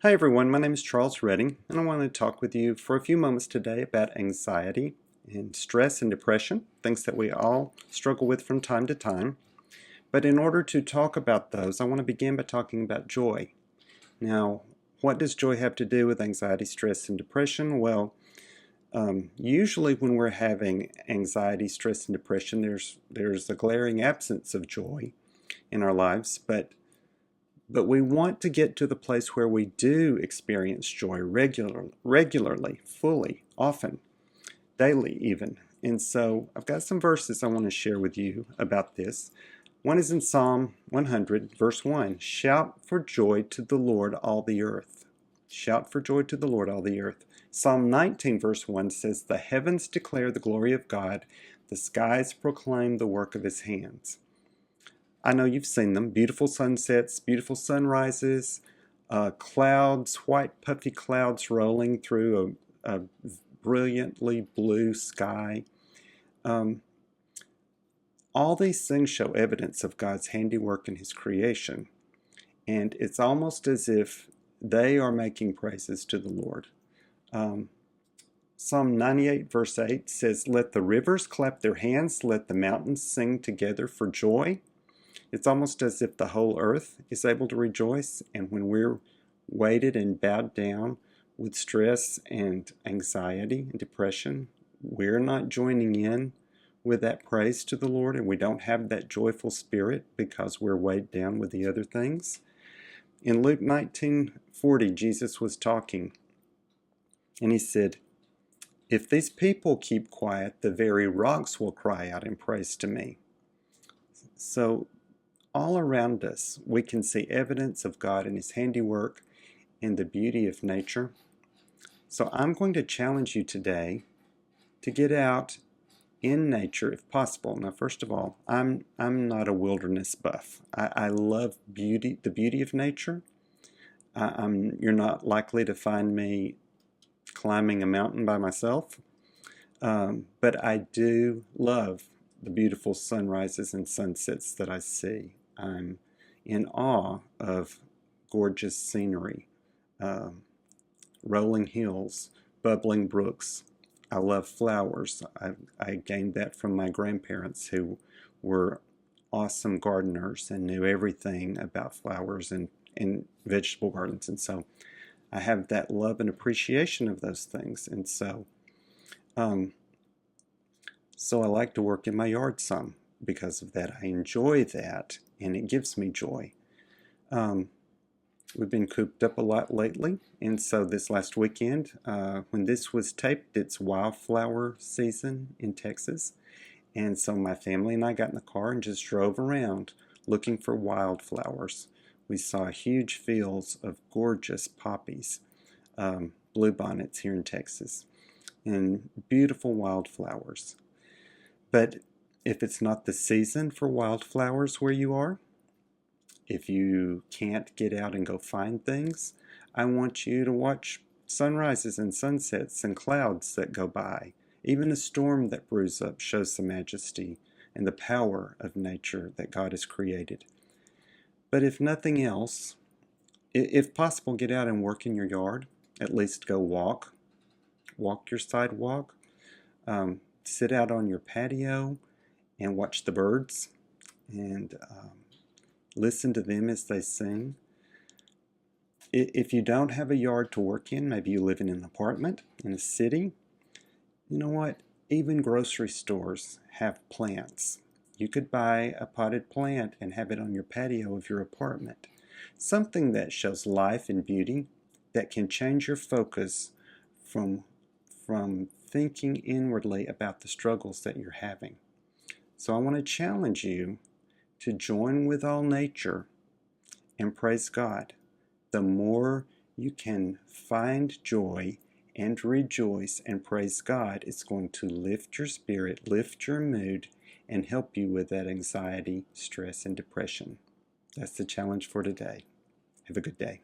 Hi everyone, my name is Charles Redding, and I want to talk with you for a few moments today about anxiety and stress and depression, things that we all struggle with from time to time. But in order to talk about those, I want to begin by talking about joy. Now, what does joy have to do with anxiety, stress, and depression? Well, usually when we're having anxiety, stress, and depression, there's a glaring absence of joy in our lives, but we want to get to the place where we do experience joy regularly, fully, often, daily even. And so I've got some verses I want to share with you about this. One is in Psalm 100, verse 1. Shout for joy to the Lord, all the earth. Shout for joy to the Lord, all the earth. Psalm 19, verse 1 says, The heavens declare the glory of God, the skies proclaim the work of his hands. I know you've seen them. Beautiful sunsets, beautiful sunrises, clouds, white puffy clouds rolling through a brilliantly blue sky. All these things show evidence of God's handiwork in his creation. And it's almost as if they are making praises to the Lord. Psalm 98 verse 8 says, Let the rivers clap their hands, let the mountains sing together for joy. It's almost as if the whole earth is able to rejoice, and when we're weighted and bowed down with stress and anxiety and depression, we're not joining in with that praise to the Lord, and we don't have that joyful spirit because we're weighed down with the other things. In Luke 19:40, Jesus was talking, and he said, If these people keep quiet, the very rocks will cry out in praise to me. So all around us, we can see evidence of God and his handiwork and the beauty of nature. So I'm going to challenge you today to get out in nature if possible. Now, first of all, I'm not a wilderness buff. I love beauty, the beauty of nature. You're not likely to find me climbing a mountain by myself, but I do love the beautiful sunrises and sunsets that I see. I'm in awe of gorgeous scenery, rolling hills, bubbling brooks. I love flowers. I gained that from my grandparents who were awesome gardeners and knew everything about flowers and vegetable gardens. And so I have that love and appreciation of those things. And so I like to work in my yard some because of that. I enjoy that, and it gives me joy. We've been cooped up a lot lately, and so this last weekend, when this was taped, it's wildflower season in Texas. And so my family and I got in the car and just drove around looking for wildflowers. We saw huge fields of gorgeous poppies, bluebonnets here in Texas, and beautiful wildflowers. But if it's not the season for wildflowers where you are, if you can't get out and go find things, I want you to watch sunrises and sunsets and clouds that go by. Even a storm that brews up shows the majesty and the power of nature that God has created. But if nothing else, if possible, get out and work in your yard. At least go walk your sidewalk, sit out on your patio and watch the birds and listen to them as they sing. If you don't have a yard to work in, maybe you live in an apartment in a city, you know what? Even grocery stores have plants. You could buy a potted plant and have it on your patio of your apartment. Something that shows life and beauty, that can change your focus from thinking inwardly about the struggles that you're having. So I want to challenge you to join with all nature and praise God. The more you can find joy and rejoice and praise God, it's going to lift your spirit, lift your mood, and help you with that anxiety, stress, and depression. That's the challenge for today. Have a good day.